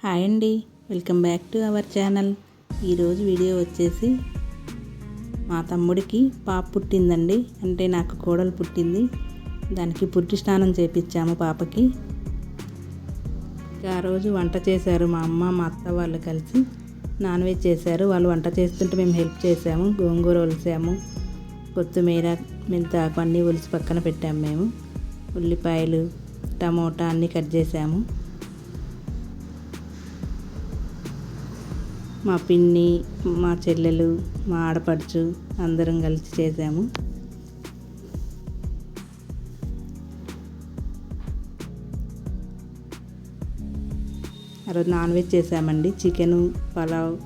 Hi అండి, welcome back to our channel. ఈరోజు video వచ్చేసి మా తమ్ముడికి పాప పుట్టిందండి. అంటే నాకు కోడలు పుట్టింది. దానికి పుట్టి స్నానం చేపించాము పాపకి. ఆ రోజు వంట చేశారు మా అమ్మ మా అత్త వాళ్ళు కలిసి నాన్ వెజ్ చేశారు. వాళ్ళు వంట చేస్తుంటే మేము హెల్ప్ చేసాము. గోంగూర ఒలిసాము, కొత్తిమీర, మెంతాకు అన్నీ ఒలిసి పక్కన పెట్టాము. మేము ఉల్లిపాయలు, టమోటా అన్నీ కట్ చేసాము. మా పిన్ని, మా చెల్లెలు, మా ఆడపడుచు అందరం కలిసి చేసాము. ఆ రోజు నాన్ వెజ్ చేసామండి. చికెను, పలావ్,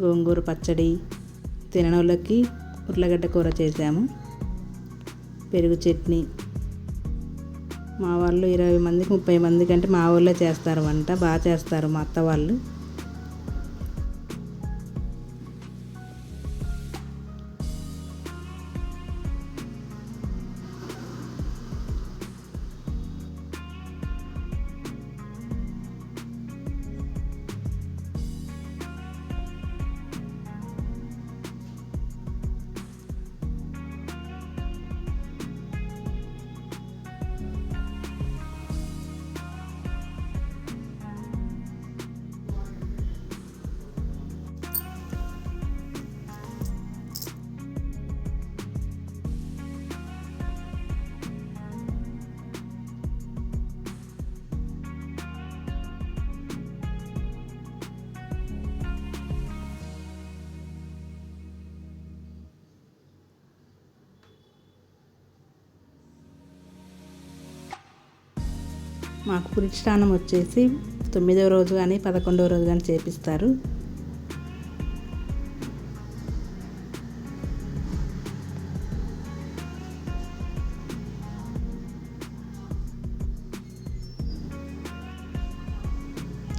గోంగూర పచ్చడి, తిననోళ్ళకి ఉర్లగడ్డ కూర చేసాము, పెరుగు చట్నీ. మా వాళ్ళు 20 మందికి 30 మందికి అంటే మా వాళ్ళే చేస్తారు వంట. బాగా చేస్తారు మా అత్త వాళ్ళు. మాకు పురిటి స్నానం వచ్చేసి 9వ రోజు కానీ 11వ రోజు కానీ చేపిస్తారు.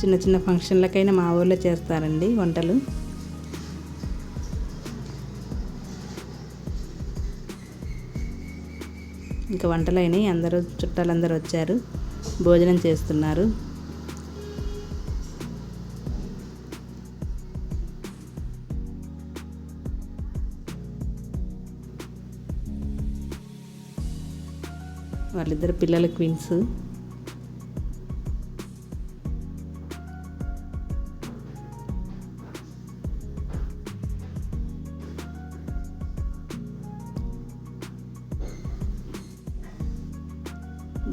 చిన్న చిన్న ఫంక్షన్లకైనా మా ఊళ్ళో చేస్తారండి వంటలు. ఇంకా వంటలు అయినాయి. అందరూ చుట్టాలందరూ వచ్చారు, భోజనం చేస్తున్నారు. వాళ్ళిద్దరు పిల్లల క్వీన్స్.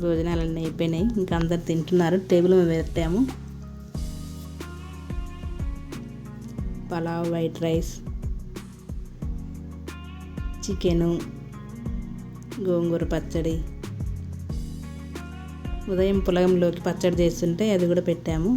భోజనాలన్నీ అయిపోయినాయి. ఇంకా అందరు తింటున్నారు. టేబుల్ మీద పెట్టాము. పలావ్, వైట్ రైస్, చికెను, గోంగూర పచ్చడి. ఉదయం పులగంలోకి పచ్చడి చేస్తుంటే అది కూడా పెట్టాము.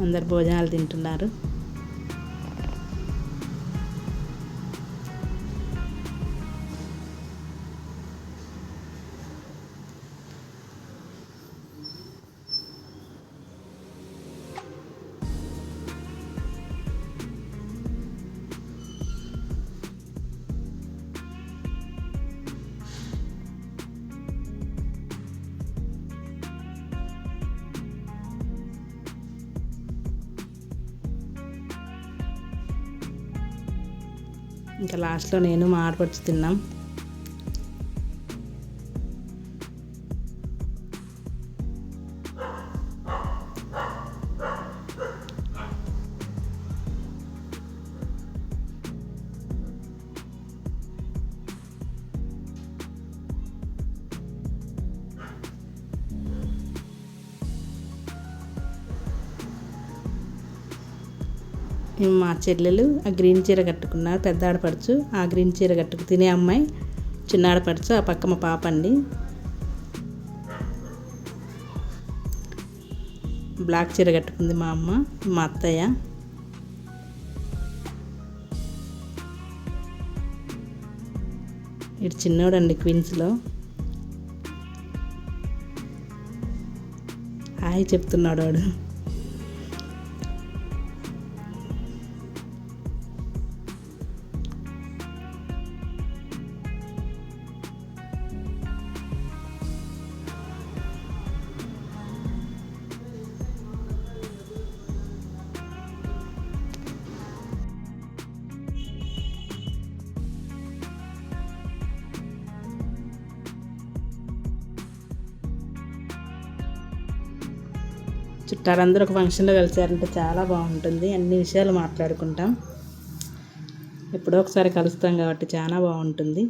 అందరు భోజనాలు తింటున్నారు. ఇంకా లాస్ట్లో నేను మా ఆడపడుచు తిన్నాం. మా చెల్లెలు ఆ గ్రీన్ చీర కట్టుకున్నారు. పెద్ద ఆడపడుచు ఆ గ్రీన్ చీర కట్టుకు తినే అమ్మాయి చిన్న ఆడపడుచు. ఆ పక్క మా పాప అండి. బ్లాక్ చీర కట్టుకుంది మా అమ్మ, మా అత్తయ్య. ఇటు చిన్నోడండి క్వీన్స్లో. హాయ్ చెప్తున్నాడు వాడు. చుట్టాలందరూ ఒక ఫంక్షన్లో కలిసారంటే చాలా బాగుంటుంది. అన్ని విషయాలు మాట్లాడుకుంటాం. ఎప్పుడో ఒకసారి కలుస్తాం కాబట్టి చాలా బాగుంటుంది.